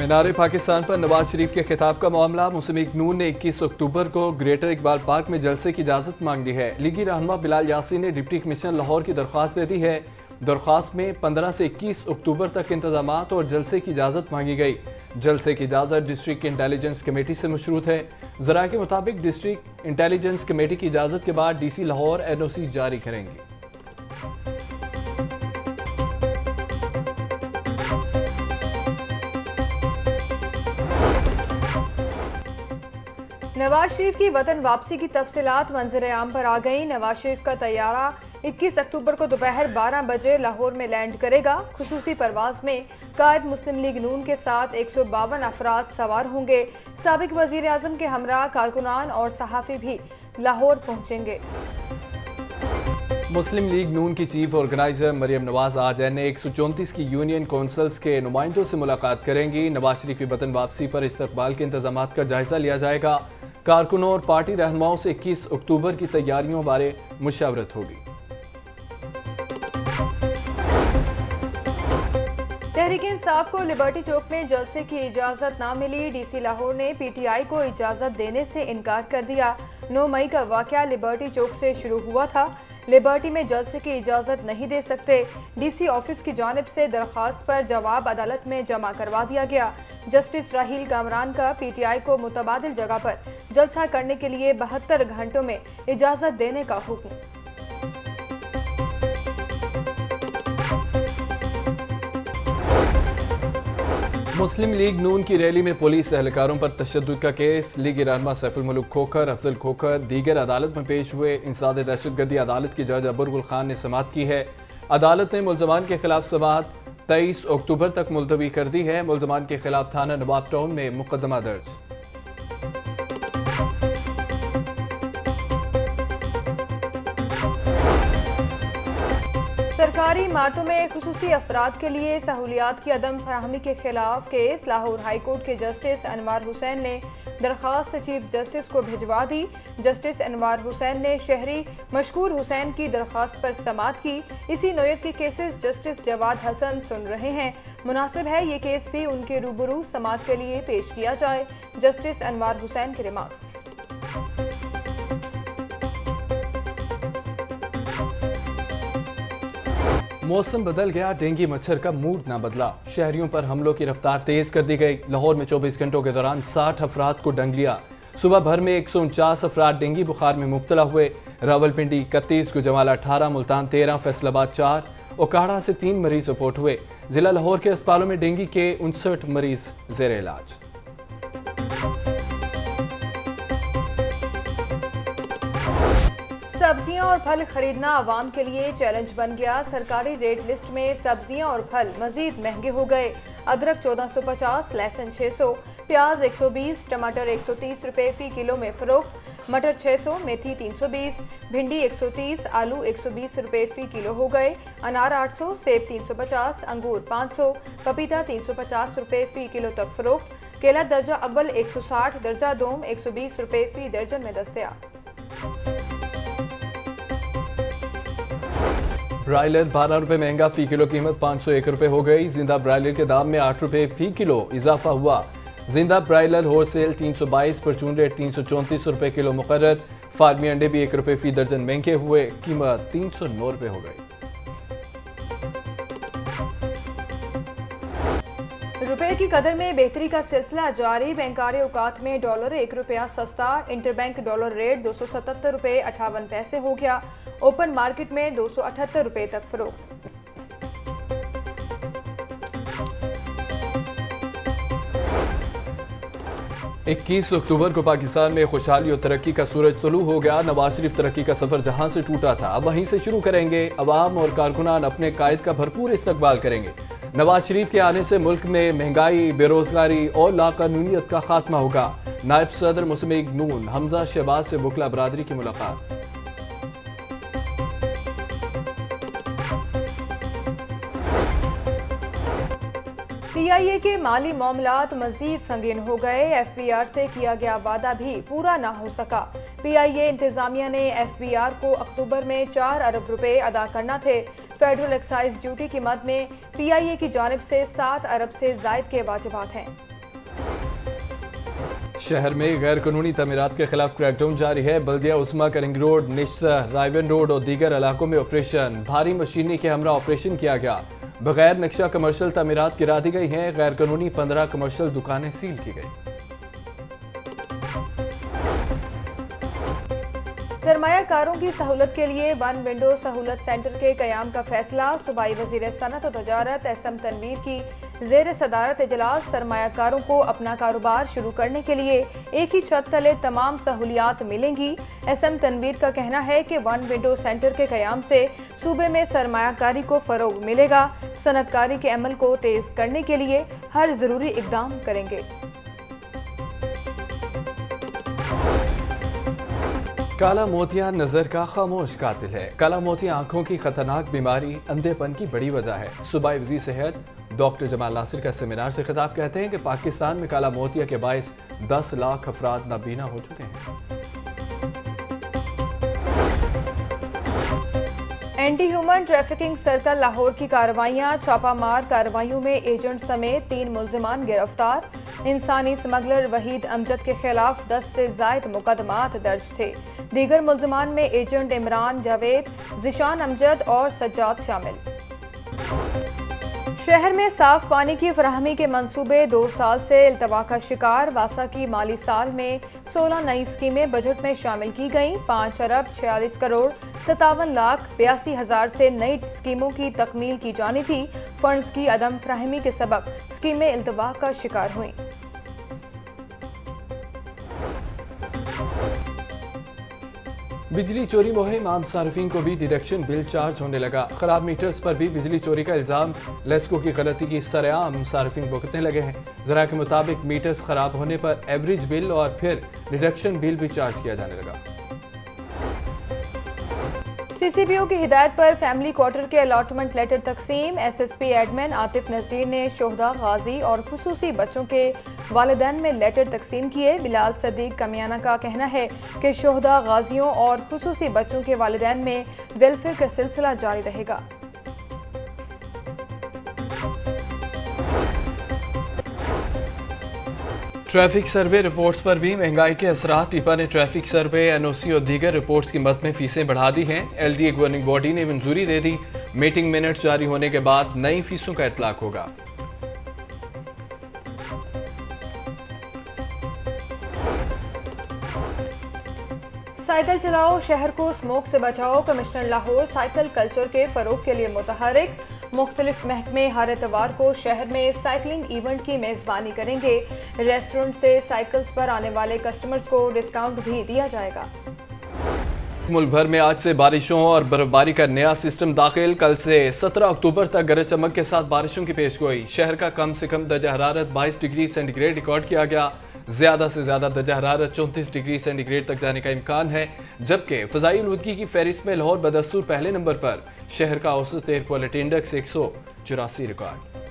मीनार पाकिस्तान पर नवाज शरीफ के खिताब का मामला। मुस्लिम लीग नून ने 21 अक्टूबर को ग्रेटर इकबाल पार्क में जलसे की इजाज़त मांग ली है। लीगी रहनुमा बिलाल यासीन ने डिप्टी कमिश्नर लाहौर की दरख्वास्त दे दी है। दरख्वास्त में 15 से 21 अक्टूबर तक इंतजामात और जलसे की इजाज़त मांगी गई। जलसे की इजाज़त डिस्ट्रिक्ट इंटेलिजेंस कमेटी से मशरूत है। ज़राए के मुताबिक डिस्ट्रिक्ट इंटेलिजेंस कमेटी की इजाज़त के बाद DC लाहौर NOC जारी करेंगी। नवाज शरीफ की वतन वापसी की तफसीलात मंजर आम पर आ गई। नवाज शरीफ का तैयारा 21 अक्टूबर को दोपहर 12 बजे लाहौर में लैंड करेगा। खुसूसी परवाज में कायद मुस्लिम लीग नून के साथ 152 अफराद सवार होंगे। साबिक वजीर आजम के हमरा कारकुनान और सहाफ़ी भी लाहौर पहुंचेंगे। मुस्लिम लीग नून की चीफ ऑर्गेनाइजर मरियम नवाज आज NA-134 की यूनियन कौंसल्स के नुमाइंदों से मुलाकात करेंगी। नवाज शरीफ की वतन वापसी पर इस्तकबाल के इंतजाम का जायजा लिया जाएगा। कारकुनों और पार्टी रहनुमाओं से 21 अक्टूबर की तैयारियों बारे मुशावरत होगी। तहरीक इंसाफ को लिबर्टी चौक में जलसे की इजाज़त ना मिली। DC लाहौर ने PTI को इजाज़त देने से इनकार कर दिया। 9 मई का वाक़या लिबर्टी चौक से शुरू हुआ था। लिबर्टी में जलसे की इजाज़त नहीं दे सकते। DC ऑफिस की जानिब से दरख्वास्त पर जवाब अदालत में जमा करवा दिया गया। जस्टिस राहील कामरान का PTI को मुतबादिल जगह पर जलसा करने के लिए 72 घंटों में इजाज़त देने का हुक्म। मुस्लिम लीग नून की रैली में पुलिस एहलकारों पर तशद्दुद का केस। लीगी रहनुमा सैफुल मुल्क खोखर, अफजल खोखर दीगर अदालत में पेश हुए। इंसदाद दहशतगर्दी अदालत की जज अबुल खान ने समाअत की है। अदालत ने मुलजमान के खिलाफ समाअत 23 अक्टूबर तक मुलतवी कर दी है। मुलजमान के खिलाफ थाना नवाब टाउन में मुकदमा दर्ज। सरकारी इमारतों में खुसूसी अफराद के लिए सहूलियात की अदम फराहमी के खिलाफ केस। लाहौर हाई कोर्ट के जस्टिस अनवार हुसैन ने दरख्वास्त चीफ जस्टिस को भिजवा दी। जस्टिस अनवार हुसैन ने शहरी मशकूर हुसैन की दरख्वास्त पर समाअत की। इसी नोयत के केसेस जस्टिस जवाद हसन सुन रहे हैं। मुनासिब है ये केस भी उनके रूबरू समाअत के लिए पेश किया जाए। जस्टिस अनवार हुसैन के रिमार्क्स। मौसम बदल गया, डेंगू मच्छर का मूड ना बदला। शहरियों पर हमलों की रफ्तार तेज कर दी गई। लाहौर में 24 घंटों के दौरान 60 अफराद को डंग लिया। सुबह भर में 149 अफराद डेंगू बुखार में मुब्तला हुए। रावलपिंडी 31, गुजरावाला 18, मुल्तान 13, फैसलाबाद 4, ओकाड़ा से 3 मरीज रिपोर्ट हुए। जिला लाहौर के अस्पतालों में डेंगू के 59 मरीज जेर इलाज। सब्जियां और फल खरीदना आवाम के लिए चैलेंज बन गया। सरकारी रेट लिस्ट में सब्जियां और फल मजीद महंगे हो गए। अदरक 1450, लहसुन 600, प्याज 120, टमाटर 130 रुपए फी किलो में फरोख्त। मटर 600, मेथी 320, भिंडी 130, आलू 120 रुपए फी किलो हो गए। अनार 800, सेब 350, अंगूर 500, पपीता 350 रुपए फी किलो तक फरोख्त। केला दर्जा अव्वल 160, दर्जा दोम 120 रुपए फी दर्जन में दस्तयाब। ब्रायलर 12 रुपए महंगा, फी किलो कीमत 501 रुपए हो गई। जिंदा ब्रायलर के दाम में 8 रुपए फी किलो इजाफा हुआ। जिंदा ब्रायलर होलसेल 322, परचून रेट 334 रुपए किलो मुकर्रर। फार्मी अंडे भी 1 रुपए फी दर्जन महंगे हुए, कीमत 309 रुपए हो गई। रुपए की कदर में बेहतरी का सिलसिला जारी। बैंकारी औकात में डॉलर 1 रुपया सस्ता। इंटरबैंक डॉलर रेट 277 रुपए 58 पैसे हो गया। ओपन मार्केट में 278 रुपए तक फरोख्त। 21 अक्टूबर को पाकिस्तान में खुशहाली और तरक्की का सूरज तुलू हो गया। नवाज शरीफ तरक्की का सफर जहां से टूटा था अब वहीं से शुरू करेंगे। अवाम और कारकुनान अपने कायद का भरपूर इस्तकबाल करेंगे। नवाज शरीफ के आने से मुल्क में महंगाई, बेरोजगारी और लाकानूनियत का खात्मा होगा। नायब सदर मुस्लिम लीग नून हमजा शहबाज से वकला बरादरी की मुलाकात। PIA के माली मामलात मजीद संगीन हो गए। FBR से किया गया वादा भी पूरा ना हो सका। PIA इंतजामिया ने FBR को अक्टूबर में 4 अरब रुपए अदा करना थे। फेडरल एक्साइज ड्यूटी की मद में PIA की जानिब से 7 अरब से जायद के वाजिबात हैं। शहर में गैर कानूनी तमीरात के खिलाफ क्रैकडाउन जारी है। बल्दिया उस्मा, करिंग रोड, निश्ता, रायवन रोड और दीगर इलाकों में ऑपरेशन भारी मशीनरी के हमरा ऑपरेशन किया गया। बगैर नक्शा कमर्शियल तमीरात गिरा दी गई हैं। गैर कानूनी 15 कमर्शियल दुकानें सील की गई। सरमायाकारों की सहूलत के लिए वन विंडो सहूलत सेंटर के कयाम का फैसला। सूबाई वजीर सनत और तजारत एसएम तनवीर की ज़ेर सदारत इजलास सरमायाकारों को अपना कारोबार शुरू करने के लिए एक ही छत तले तमाम सहूलियात मिलेंगी। एसएम तनवीर का कहना है कि वन विंडो सेंटर के कयाम से सूबे में सरमायाकारी को फ़रोग मिलेगा। सनतकारी के अमल को तेज़ करने के लिए हर ज़रूरी इक़दाम करेंगे। काला मोतिया नजर का खामोश कातिल है। काला मोतिया आंखों की खतरनाक बीमारी अंधेपन की बड़ी वजह है। सूबाई वज़ीर सेहत डॉक्टर जमाल नासिर का सेमिनार से खिताब कहते हैं कि पाकिस्तान में काला मोतिया के बाइस 10 लाख अफराद नाबीना हो चुके हैं। Anti human trafficking circle Lahore की कार्रवाइयाँ। छापामार कार्रवाइयों में एजेंट समेत 3 मुल्जिमान गिरफ्तार। इंसानी स्मगलर वहीद अमजद के खिलाफ 10 से ज़ायद मुकदमात दर्ज थे। दीगर मुल्जिमान में एजेंट इमरान, जावेद, जिशान अमजद और सज्जाद शामिल। शहर में साफ पानी की फराहमी के मंसूबे 2 साल से इल्तवा का शिकार। वासा की माली साल में 16 नई स्कीमें बजट में शामिल की गईं। 5 अरब 46 करोड़ 57 लाख 82 हज़ार से नई स्कीमों की तकमील की जानी थी। फंड्स की अदम फराहमी के सबब स्कीमें इल्तवा का शिकार हुई। बिजली चोरी मुहिम आम सार्फिन को भी डिडक्शन बिल चार्ज होने लगा। खराब मीटर्स पर भी बिजली चोरी का इल्जाम। लेस्को की गलती की सरेआम सार्फिन भुगतने लगे हैं। जरा के मुताबिक मीटर्स खराब होने पर एवरेज बिल और फिर डिडक्शन बिल भी चार्ज किया जाने लगा। सीसीपीओ की हिदायत पर फैमिली क्वार्टर के अलॉटमेंट लेटर तकसीम। एसएसपी एडमिन आतिफ नज़ीर ने शोहदा, गाजी और खुसूसी बच्चों के वालिदैन में लेटर तकसीम किए। बिलाल सदीक कमियाना का कहना है कि शोहदा, गाजियों और खुसूसी बच्चों के वालिदैन में वेलफेयर का सिलसिला जारी रहेगा। ट्रैफिक सर्वे रिपोर्ट्स पर भी महंगाई के असरात। टिपा ने ट्रैफिक सर्वे, एनओसी और दीगर रिपोर्ट्स की मद में फीसें बढ़ा दी हैं। एलडीए गवर्निंग बॉडी ने मंजूरी दे दी। मीटिंग मिनट्स जारी होने के बाद नई फीसों का इतलाक होगा। साइकिल चलाओ, शहर को स्मोक से बचाओ। कमिश्नर लाहौर साइकिल कल्चर के फरोग के लिए मुतहरिक। मुख्तलिफ महकमे हर एतवार को शहर में साइकिलिंग इवेंट की मेज़बानी करेंगे। रेस्टोरेंट से साइकिल्स पर आने वाले कस्टमर्स को डिस्काउंट भी दिया जाएगा। मुल्क भर में आज से बारिशों और बर्फबारी का नया सिस्टम दाखिल। कल से 17 अक्टूबर तक गरज चमक के साथ बारिशों की पेशगोई। शहर का कम से कम दर्जा हरारत 22 डिग्री सेंटीग्रेड रिकॉर्ड किया गया। ज्यादा से ज्यादा दर्जा हरारत 34 डिग्री सेंटीग्रेड तक जाने का इम्कान है। जबकि फ़ज़ाई आलूदगी की फहरिस्त में लाहौर बदस्तूर पहले नंबर पर। शहर का औसत एयर क्वालिटी इंडेक्स 184 रिकॉर्ड।